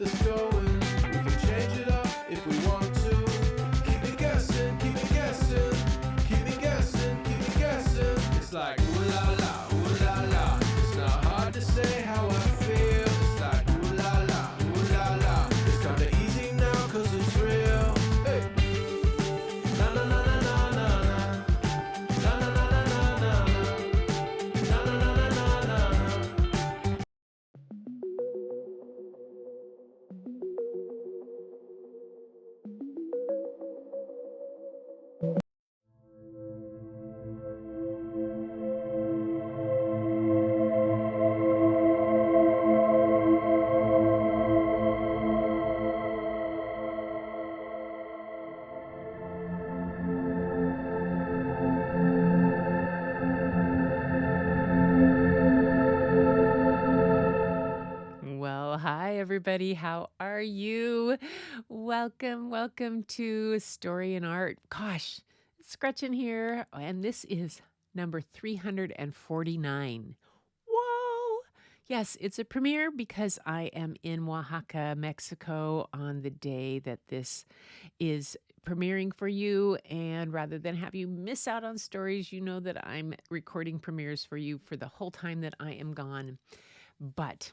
that's going. We can change it up if we want to. Keep me guessing, keep me guessing. Keep me guessing, keep me guessing. It's like ooh la la, ooh la la. It's not hard to say how I feel. It's like ooh la la, ooh la la. It's kinda easy now cause it's real. Hey. Na na na na na na na. Na na na na na na. Na na na na na na. Well, hi everybody. How are you? Welcome to Story and Art. Gosh, it's Gretchen here, and this is number 349. Whoa! Yes, it's a premiere because I am in Oaxaca, Mexico on the day that this is premiering for you. And rather than have you miss out on stories, you know that I'm recording premieres for you for the whole time that I am gone. But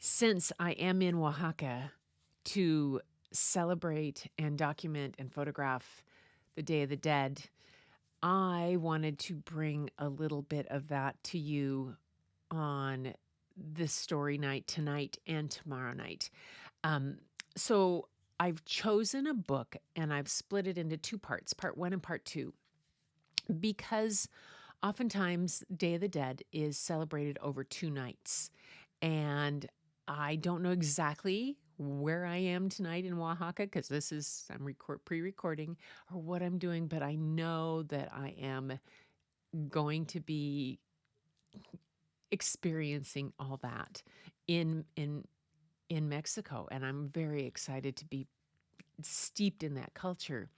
since I am in Oaxaca to celebrate and document and photograph the Day of the Dead, I wanted to bring a little bit of that to you on this story night tonight and tomorrow night. Um, so I've chosen a book and I've split it into two parts, part one and part two, because oftentimes Day of the Dead is celebrated over 2 nights. And I don't know exactly where I am tonight in Oaxaca because I'm pre-recording or what I'm doing, but I know that I am going to be experiencing all that in Mexico, and I'm very excited to be steeped in that culture.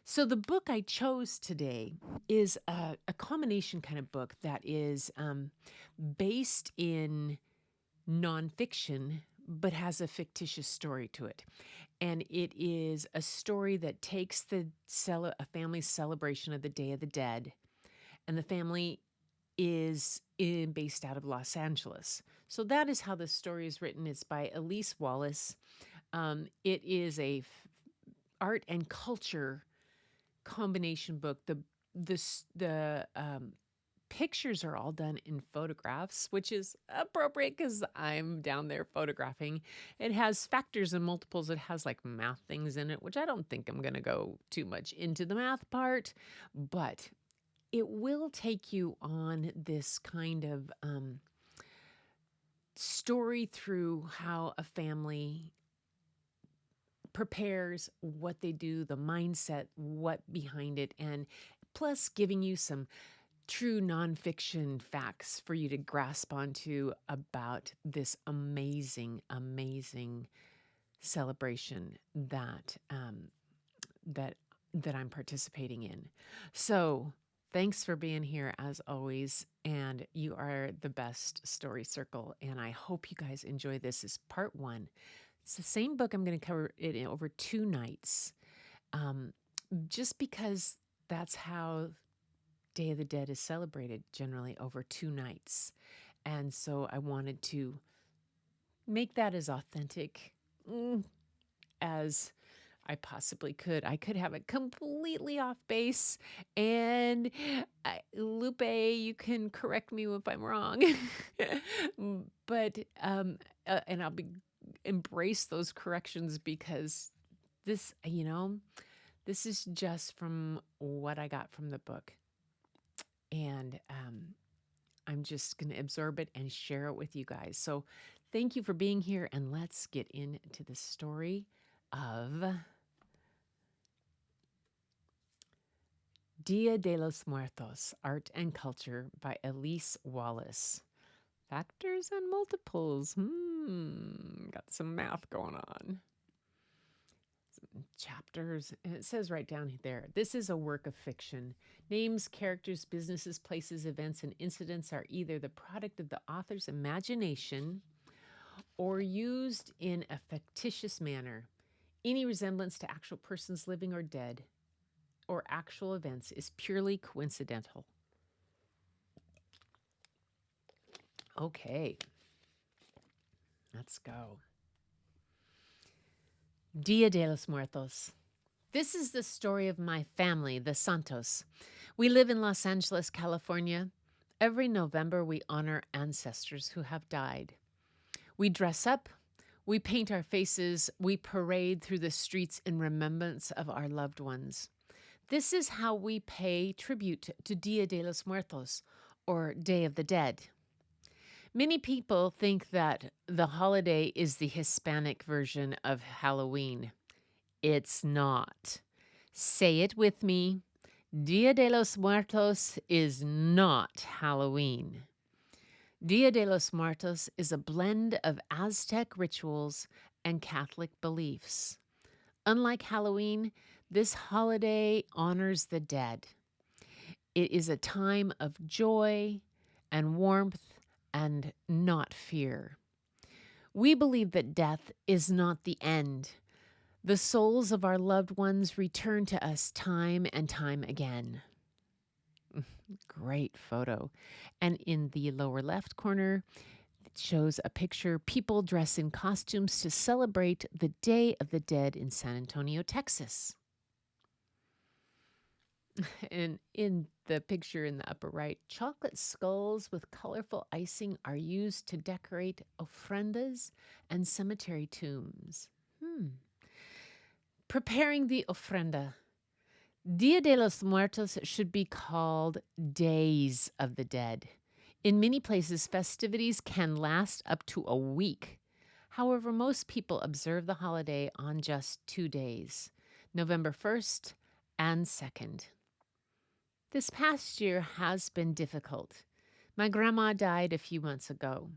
So the book I chose today is a combination kind of book that is based in nonfiction, but has a fictitious story to it. And it is a story that takes a family's celebration of the Day of the Dead, and the family is based out of Los Angeles. So that is how the story is written. It's by Elise Wallace. It is a art and culture combination book. The pictures are all done in photographs, which is appropriate because I'm down there photographing. It has factors and multiples. It has like math things in it, which I don't think I'm going to go too much into the math part, but it will take you on this kind of story through how a family prepares, what they do, the mindset, what behind it, and plus giving you some true nonfiction facts for you to grasp onto about this amazing celebration that that I'm participating in. So thanks for being here as always, and you are the best Story Circle, and I hope you guys enjoy this as part one. It's the same book. I'm going to cover it in over 2 nights, just because that's how Day of the Dead is celebrated, generally over 2 nights. And so I wanted to make that as authentic as I possibly could. I could have it completely off base, and Lupe, you can correct me if I'm wrong. But and I'll embrace those corrections because this, this is just from what I got from the book. And I'm just going to absorb it and share it with you guys. So thank you for being here, and let's get into the story of Dia de los Muertos, Art and Culture by Elise Wallace. Factors and multiples. Got some math going on. Chapters, and it says right down there, this is a work of fiction. Names, characters, businesses, places, events, and incidents are either the product of the author's imagination or used in a fictitious manner. Any resemblance to actual persons living or dead or actual events is purely coincidental. Okay, let's go. Dia de los Muertos. This is the story of my family, the Santos. We live in Los Angeles, California. Every November, we honor ancestors who have died. We dress up, we paint our faces, we parade through the streets in remembrance of our loved ones. This is how we pay tribute to Dia de los Muertos, or Day of the Dead. Many people think that the holiday is the Hispanic version of Halloween. It's not. Say it with me. Dia de los Muertos is not Halloween. Dia de los Muertos is a blend of Aztec rituals and Catholic beliefs. Unlike Halloween, this holiday honors the dead. It is a time of joy and warmth and not fear. We believe that death is not the end. The souls of our loved ones return to us time and time again. Great photo. And in the lower left corner, it shows a picture people dress in costumes to celebrate the Day of the Dead in San Antonio, Texas. And in the picture in the upper right, chocolate skulls with colorful icing are used to decorate ofrendas and cemetery tombs. Preparing the ofrenda. Dia de los Muertos should be called Days of the Dead. In many places, festivities can last up to a week. However, most people observe the holiday on just 2 days, November 1st and 2nd. This past year has been difficult. My grandma died a few months ago.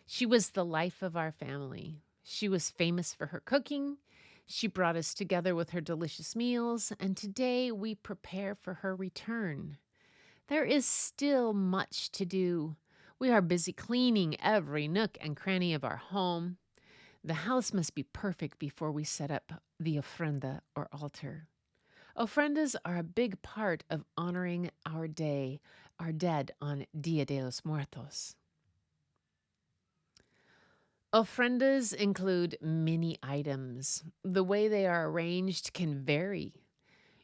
She was the life of our family. She was famous for her cooking. She brought us together with her delicious meals, and today we prepare for her return. There is still much to do. We are busy cleaning every nook and cranny of our home. The house must be perfect before we set up the ofrenda or altar. Ofrendas are a big part of honoring our dead on Dia de los Muertos. Ofrendas include many items. The way they are arranged can vary.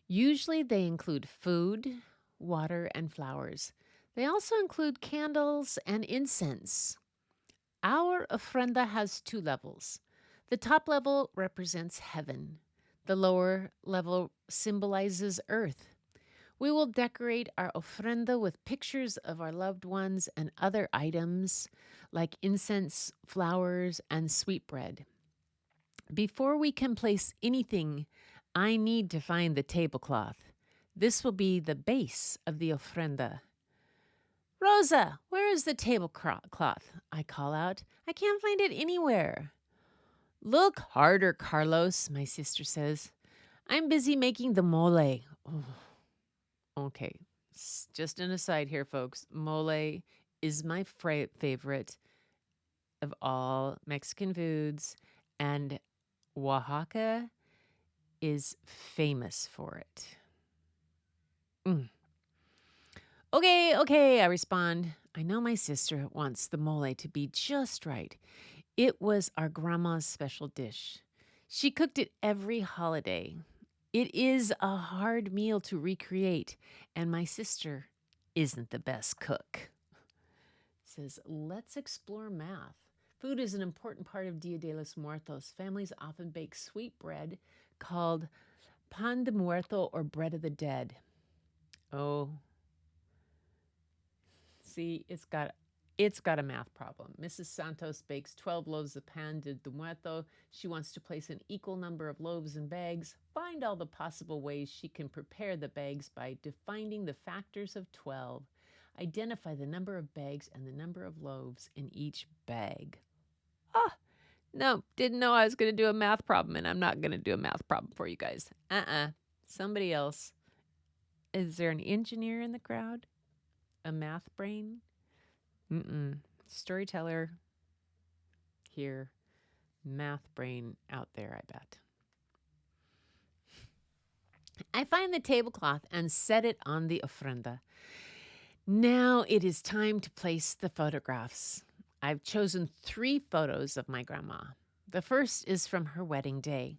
Usually they include food, water, and flowers. They also include candles and incense. Our ofrenda has 2 levels. The top level represents heaven. The lower level symbolizes earth. We will decorate our ofrenda with pictures of our loved ones and other items like incense, flowers, and sweetbread. Before we can place anything, I need to find the tablecloth. This will be the base of the ofrenda. Rosa, where is the tablecloth? I call out. I can't find it anywhere. Look harder, Carlos, my sister says. I'm busy making the mole. Oh, okay, just an aside here, folks. Mole is my favorite of all Mexican foods, and Oaxaca is famous for it. Okay, I respond. I know my sister wants the mole to be just right. It was our grandma's special dish. She cooked it every holiday. It is a hard meal to recreate, and my sister isn't the best cook. It says, let's explore math. Food is an important part of Dia de los Muertos. Families often bake sweet bread called pan de muerto or bread of the dead. Oh, see, it's got a math problem. Mrs. Santos bakes 12 loaves of pan de muerto. She wants to place an equal number of loaves in bags. Find all the possible ways she can prepare the bags by defining the factors of 12. Identify the number of bags and the number of loaves in each bag. No, didn't know I was going to do a math problem, and I'm not going to do a math problem for you guys. Somebody else. Is there an engineer in the crowd? A math brain? Storyteller here. Math brain out there, I bet. I find the tablecloth and set it on the ofrenda. Now it is time to place the photographs. I've chosen 3 photos of my grandma. The first is from her wedding day.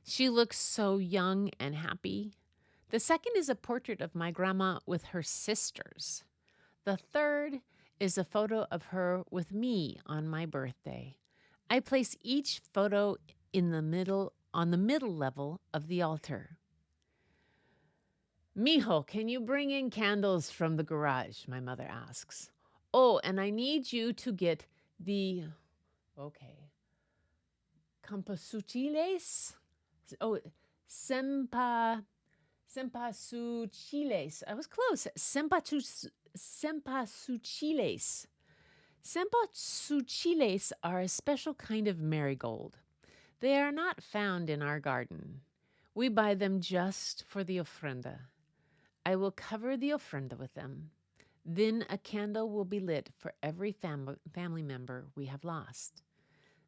She looks so young and happy. The second is a portrait of my grandma with her sisters. The third is a photo of her with me on my birthday. I place each photo in the middle on the middle level of the altar. Mijo, can you bring in candles from the garage? My mother asks. Oh, and I need you to get the, campasuchiles? Oh, sempasuchiles. I was close. Sempasuchiles. Sempasuchiles are a special kind of marigold. They are not found in our garden. We buy them just for the ofrenda. I will cover the ofrenda with them. Then a candle will be lit for every family member we have lost.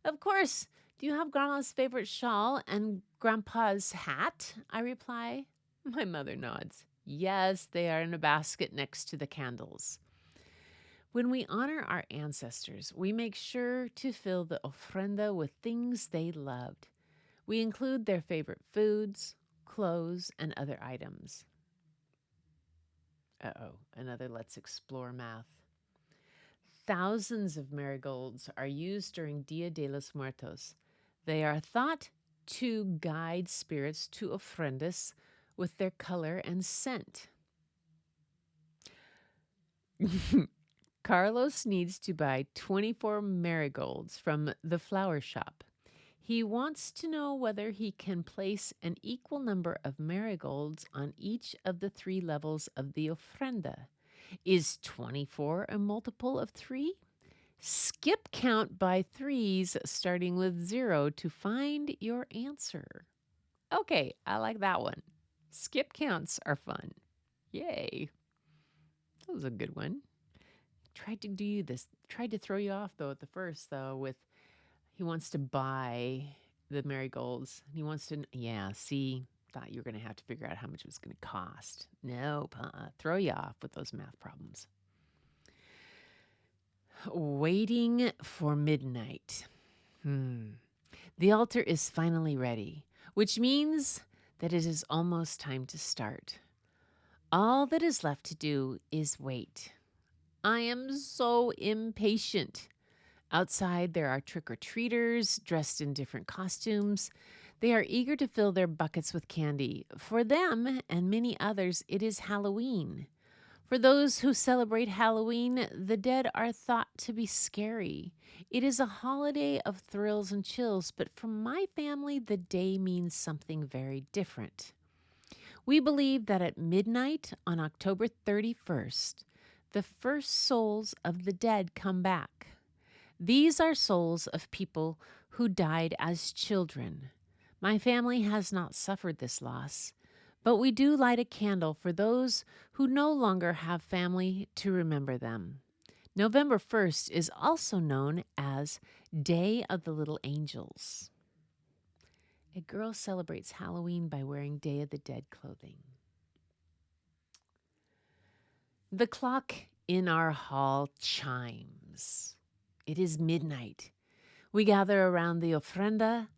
Of course, do you have Grandma's favorite shawl and Grandpa's hat? I reply. My mother nods. Yes, they are in a basket next to the candles. When we honor our ancestors, we make sure to fill the ofrenda with things they loved. We include their favorite foods, clothes, and other items. Another Let's Explore math. Thousands of marigolds are used during Dia de los Muertos. They are thought to guide spirits to ofrendas with their color and scent. Carlos needs to buy 24 marigolds from the flower shop. He wants to know whether he can place an equal number of marigolds on each of the 3 levels of the ofrenda. Is 24 a multiple of 3? Skip count by 3s starting with 0 to find your answer. Okay, I like that one. Skip counts are fun. Yay. That was a good one. Tried to throw you off though at the first though with he wants to buy the marigolds. He wants to, thought you were going to have to figure out how much it was going to cost. Nope, throw you off with those math problems. Waiting for midnight. The altar is finally ready, which means that it is almost time to start. All that is left to do is wait. I am so impatient. Outside, there are trick-or-treaters dressed in different costumes. They are eager to fill their buckets with candy. For them and many others, it is Halloween. For those who celebrate Halloween, the dead are thought to be scary. It is a holiday of thrills and chills, but for my family, the day means something very different. We believe that at midnight on October 31st, the first souls of the dead come back. These are souls of people who died as children. My family has not suffered this loss, but we do light a candle for those who no longer have family to remember them. November 1st is also known as Day of the Little Angels. A girl celebrates Halloween by wearing Day of the Dead clothing. The clock in our hall chimes. It is midnight. We gather around the ofrenda.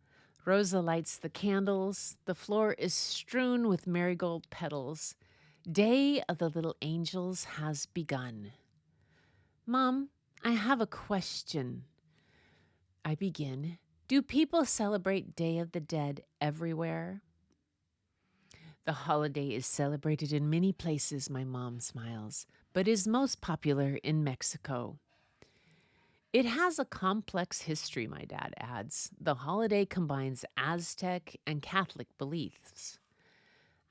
Rosa lights the candles. The floor is strewn with marigold petals. Day of the Little Angels has begun. Mom, I have a question. I begin. Do people celebrate Day of the Dead everywhere? The holiday is celebrated in many places, my mom smiles, but is most popular in Mexico. It has a complex history, my dad adds. The holiday combines Aztec and Catholic beliefs.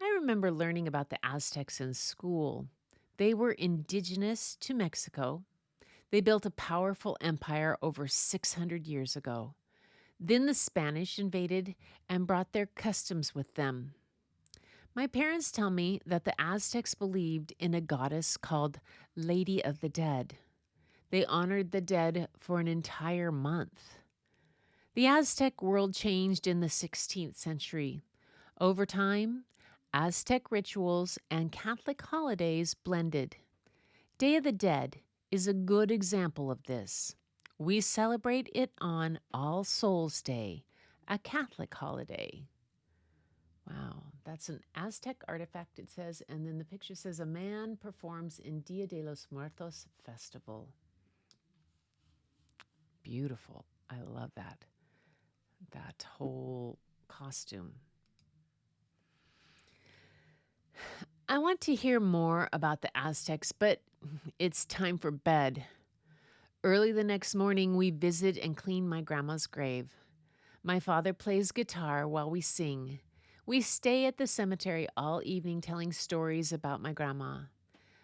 I remember learning about the Aztecs in school. They were indigenous to Mexico. They built a powerful empire over 600 years ago. Then the Spanish invaded and brought their customs with them. My parents tell me that the Aztecs believed in a goddess called Lady of the Dead. They honored the dead for an entire month. The Aztec world changed in the 16th century. Over time, Aztec rituals and Catholic holidays blended. Day of the Dead is a good example of this. We celebrate it on All Souls Day, a Catholic holiday. Wow, that's an Aztec artifact, it says, and then the picture says a man performs in Dia de los Muertos festival. Beautiful. I love that. That whole costume. I want to hear more about the Aztecs, but it's time for bed. Early the next morning, we visit and clean my grandma's grave. My father plays guitar while we sing. We stay at the cemetery all evening telling stories about my grandma.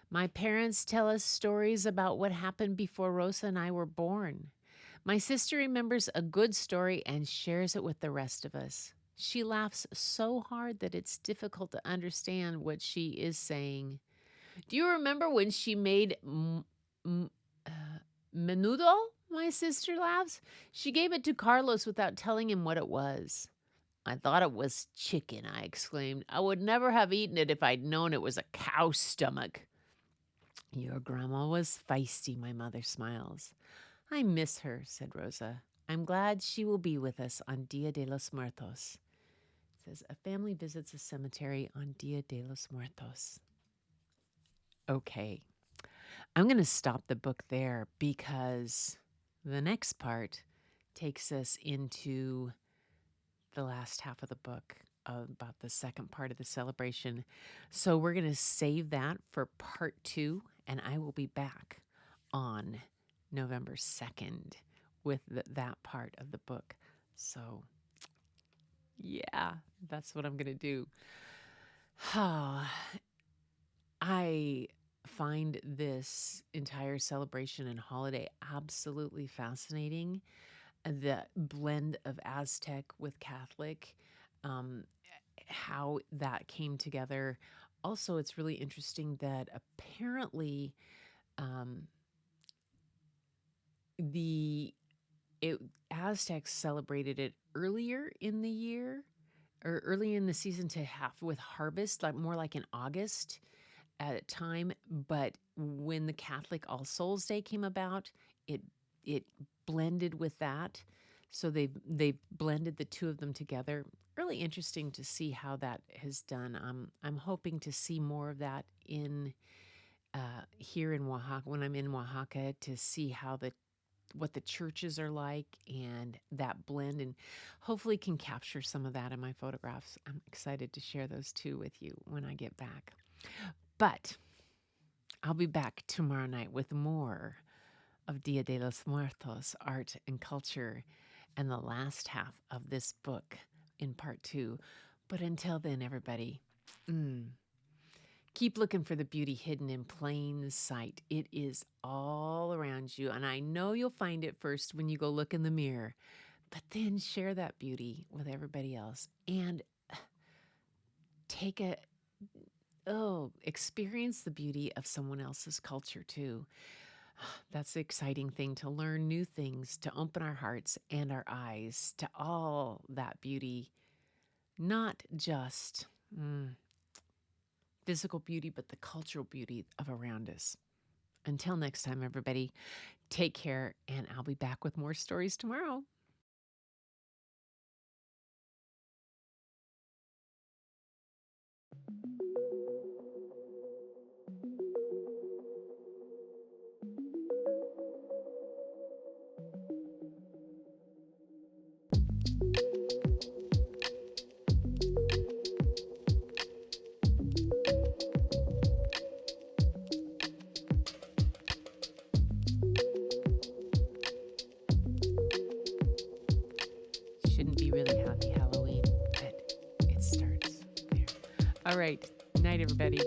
My parents tell us stories about what happened before Rosa and I were born. My sister remembers a good story and shares it with the rest of us. She laughs so hard that it's difficult to understand what she is saying. Do you remember when she made menudo? My sister laughs. She gave it to Carlos without telling him what it was. I thought it was chicken, I exclaimed. I would never have eaten it if I'd known it was a cow's stomach. Your grandma was feisty, my mother smiles. I miss her, said Rosa. I'm glad she will be with us on Dia de los Muertos. It says, a family visits a cemetery on Dia de los Muertos. Okay, I'm going to stop the book there because the next part takes us into the last half of the book about the second part of the celebration. So we're going to save that for part 2, and I will be back on November 2nd with that part of the book. So yeah, that's what I'm going to do. I find this entire celebration and holiday absolutely fascinating. The blend of Aztec with Catholic, how that came together. Also, it's really interesting that apparently the Aztecs celebrated it earlier in the year or early in the season to have with harvest, like more like in August at a time. But when the Catholic All Souls Day came about, it blended with that. So they've blended the two of them together. Really interesting to see how that has done. I'm hoping to see more of that in here in Oaxaca when I'm in Oaxaca, to see how what the churches are like and that blend, and hopefully can capture some of that in my photographs. I'm excited to share those too with you when I get back. But I'll be back tomorrow night with more of Dia de los Muertos, art and culture, and the last half of this book in part 2. But until then, everybody, keep looking for the beauty hidden in plain sight. It is all around you, and I know you'll find it first when you go look in the mirror, but then share that beauty with everybody else and experience the beauty of someone else's culture too. That's the exciting thing, to learn new things, to open our hearts and our eyes to all that beauty, not just physical beauty, but the cultural beauty of around us. Until next time, everybody, take care, and I'll be back with more stories tomorrow. Shouldn't be really happy Halloween, but it starts there. All right. Night, everybody.